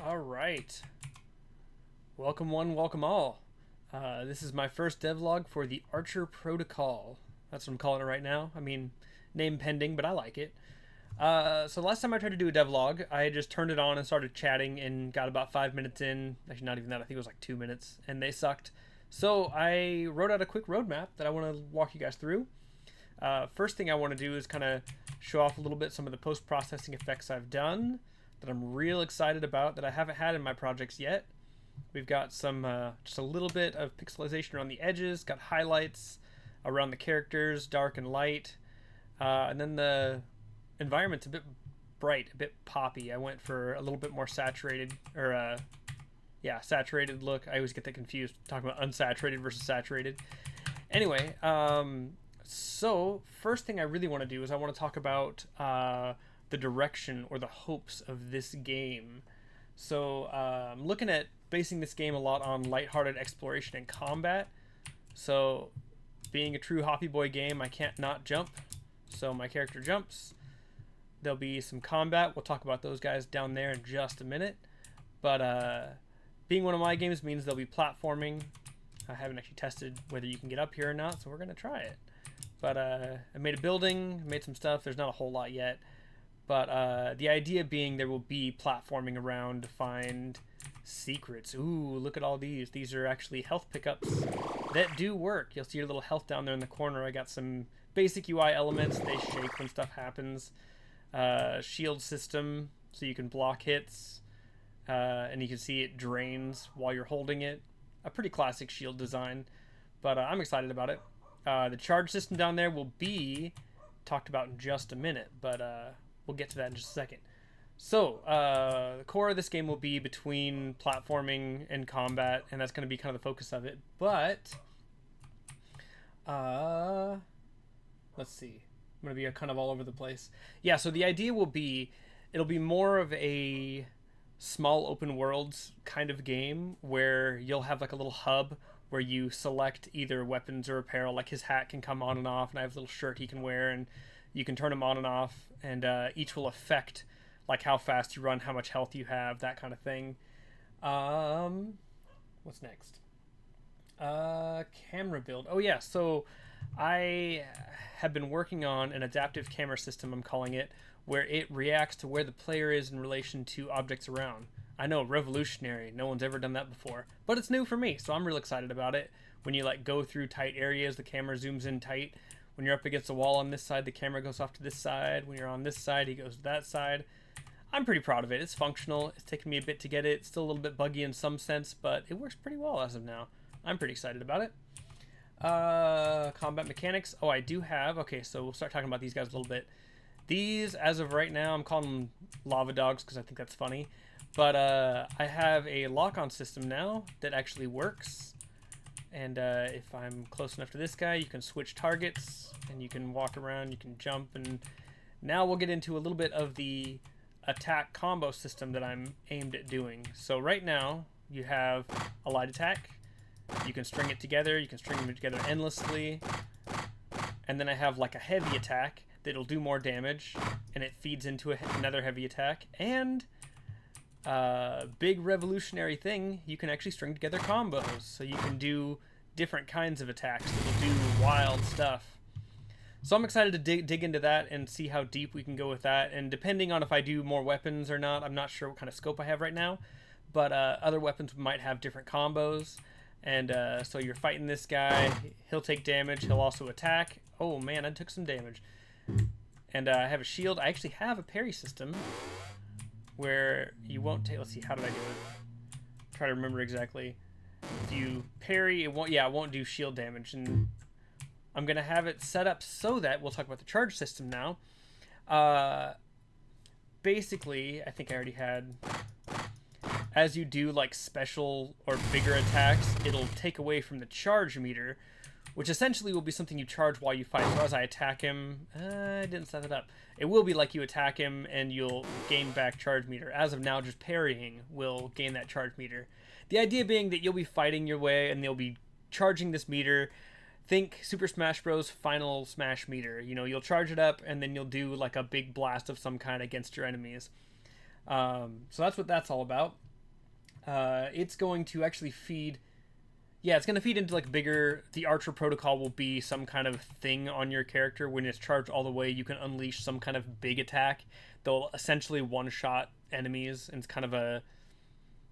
All right. Welcome one, welcome all. This is my first devlog for the Archer Protocol. That's what I'm calling it right now. I mean, name pending, but I like it. So last time I tried to do a devlog, I just turned it on and started chatting and got about 5 minutes in. Actually, not even that. I think it was like 2 minutes, and they sucked. So I wrote out a quick roadmap that I want to walk you guys through. First thing I want to do is kind of show off a little bit some of the post-processing effects I've done that I'm real excited about that I haven't had in my projects yet. We've got some just a little bit of pixelization around the edges, got highlights around the characters, dark and light, and then the environment's a bit bright, a bit poppy. I went for a little bit more saturated, or saturated look. I always get that confused talking about unsaturated versus saturated. Anyway, so first thing I really want to do is I want to talk about the direction or the hopes of this game. So I'm looking at basing this game a lot on lighthearted exploration and combat. So being a true Hoppy Boy game, I can't not jump. So my character jumps. There'll be some combat. We'll talk about those guys down there in just a minute. But being one of my games means there'll be platforming. I haven't actually tested whether you can get up here or not, so we're going to try it. But I made a building, made some stuff. There's not a whole lot yet. But the idea being there will be platforming around to find secrets. Ooh, look at all these. These are actually health pickups that do work. You'll see your little health down there in the corner. I got some basic UI elements. They shake when stuff happens. Shield system, so you can block hits. And you can see it drains while you're holding it. A pretty classic shield design. But I'm excited about it. The charge system down there will be talked about in just a minute. But we'll get to that in just a second. So, the core of this game will be between platforming and combat, and that's going to be kind of the focus of it. But, let's see. I'm going to be kind of all over the place. Yeah, so the idea will be, it'll be more of a small open worlds kind of game where you'll have like a little hub where you select either weapons or apparel. Like his hat can come on and off, and I have a little shirt he can wear, and you can turn them on and off, and each will affect like how fast you run, how much health you have, that kind of thing. What's next? Camera build. Oh yeah, so I have been working on an adaptive camera system, I'm calling it, where it reacts to where the player is in relation to objects around. I know, revolutionary. No one's ever done that before, but it's new for me, so I'm real excited about it. When you like go through tight areas, the camera zooms in tight. When you're up against a wall on this side, the camera goes off to this side. When you're on this side, he goes to that side. I'm pretty proud of it. It's functional. It's taken me a bit to get it. It's still a little bit buggy in some sense, but it works pretty well as of now. I'm pretty excited about it. Combat mechanics. Oh, I do have. Okay, so we'll start talking about these guys a little bit. These, as of right now, I'm calling them lava dogs because I think that's funny. But I have a lock-on system now that actually works. And if I'm close enough to this guy, you can switch targets, and you can walk around, you can jump, and now we'll get into a little bit of the attack combo system that I'm aimed at doing. So right now, you have a light attack. You can string it together. You can string them together endlessly. And then I have like a heavy attack that'll do more damage, and it feeds into another heavy attack. And big revolutionary thing, you can actually string together combos, so you can do different kinds of attacks that will do wild stuff. So I'm excited to dig into that and see how deep we can go with that, and depending on if I do more weapons or not, I'm not sure what kind of scope I have right now, but other weapons might have different combos. And so you're fighting this guy, he'll take damage, he'll also attack. Oh man, I took some damage. And I have a shield. I actually have a parry system where you won't take. Let's see, how did I do it? Try to remember exactly. If you parry, it won't do shield damage, and I'm gonna have it set up so that we'll talk about the charge system now. Basically, I think I already had. As you do like special or bigger attacks, it'll take away from the charge meter, which essentially will be something you charge while you fight. So as I attack him, I didn't set it up. It will be like you attack him and you'll gain back charge meter. As of now, just parrying will gain that charge meter. The idea being that you'll be fighting your way and they'll be charging this meter. Think Super Smash Bros. Final Smash meter. You know, you'll charge it up and then you'll do like a big blast of some kind against your enemies. So that's what that's all about. It's going to actually feed. Yeah, it's going to feed into like bigger. The Archer Protocol will be some kind of thing on your character. When it's charged all the way, you can unleash some kind of big attack. They'll essentially one shot enemies, and it's kind of a.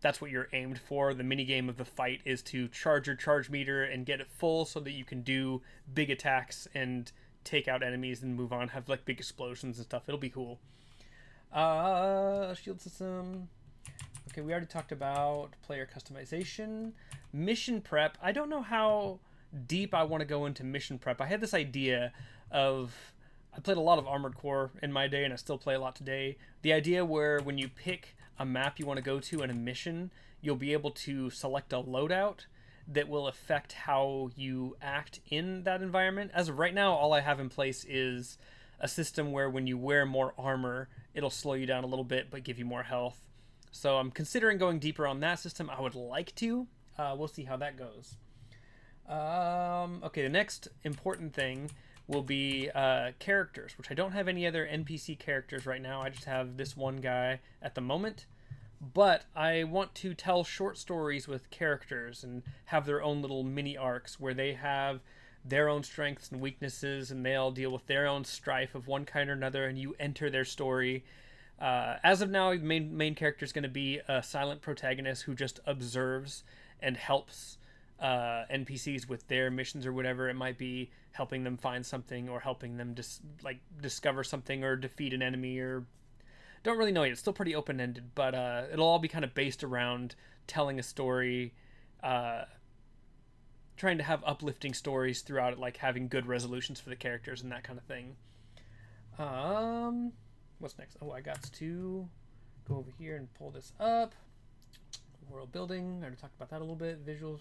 That's what you're aimed for. The mini game of the fight is to charge your charge meter and get it full so that you can do big attacks and take out enemies and move on. Have like big explosions and stuff. It'll be cool. Shield system. Okay, we already talked about player customization. Mission prep. I don't know how deep I want to go into mission prep. I had this idea of. I played a lot of Armored Core in my day, and I still play a lot today. The idea where when you pick a map you want to go to in a mission, you'll be able to select a loadout that will affect how you act in that environment. As of right now, all I have in place is a system where when you wear more armor, it'll slow you down a little bit but give you more health. So I'm considering going deeper on that system. I would like to. We'll see how that goes. Okay, the next important thing will be characters, which I don't have any other NPC characters right now. I just have this one guy at the moment. But I want to tell short stories with characters and have their own little mini arcs where they have their own strengths and weaknesses, and they all deal with their own strife of one kind or another, and you enter their story. As of now, the main character is going to be a silent protagonist who just observes and helps NPCs with their missions or whatever. It might be helping them find something or helping them just discover something or defeat an enemy, or don't really know yet. It's still pretty open-ended, but it'll all be kind of based around telling a story, trying to have uplifting stories throughout it, like having good resolutions for the characters and that kind of thing. What's next? Oh, I got to go over here and pull this up. World building. I already talked about that a little bit. Visuals.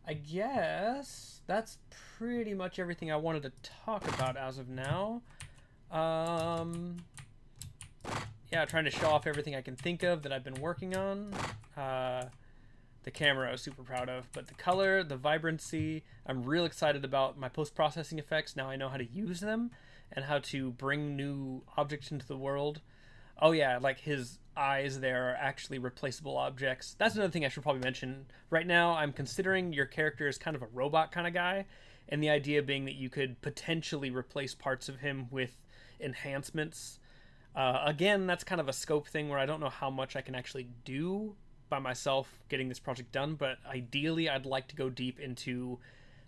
I guess that's pretty much everything I wanted to talk about as of now. Yeah, trying to show off everything I can think of that I've been working on. The camera I was super proud of, but the color, the vibrancy, I'm real excited about my post-processing effects. Now I know how to use them and how to bring new objects into the world. Oh yeah, like his eyes there are actually replaceable objects. That's another thing I should probably mention. Right now, I'm considering your character as kind of a robot kind of guy, and the idea being that you could potentially replace parts of him with enhancements. Again, that's kind of a scope thing where I don't know how much I can actually do by myself getting this project done, but ideally I'd like to go deep into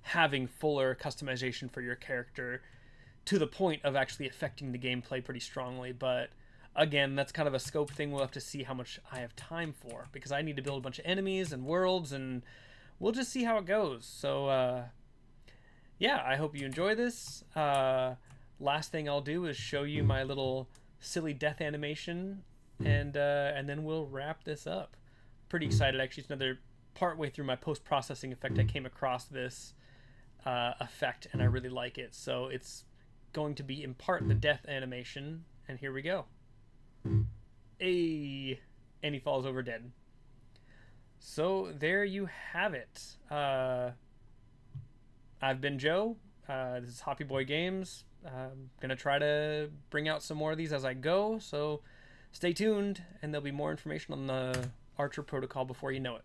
having fuller customization for your character to the point of actually affecting the gameplay pretty strongly. But again, that's kind of a scope thing. We'll have to see how much I have time for, because I need to build a bunch of enemies and worlds, and we'll just see how it goes. So yeah, I hope you enjoy this. Last thing I'll do is show you my little silly death animation, and then we'll wrap this up. Pretty excited, actually. It's another part way through my post-processing effect. I came across this effect, and I really like it. So it's going to be in part the death animation, and here we go. Hey, and he falls over dead. So there you have it. I've been Joe. This is Hoppy Boy Games. I'm gonna try to bring out some more of these as I go, so stay tuned, and there'll be more information on the Archer Protocol before you know it.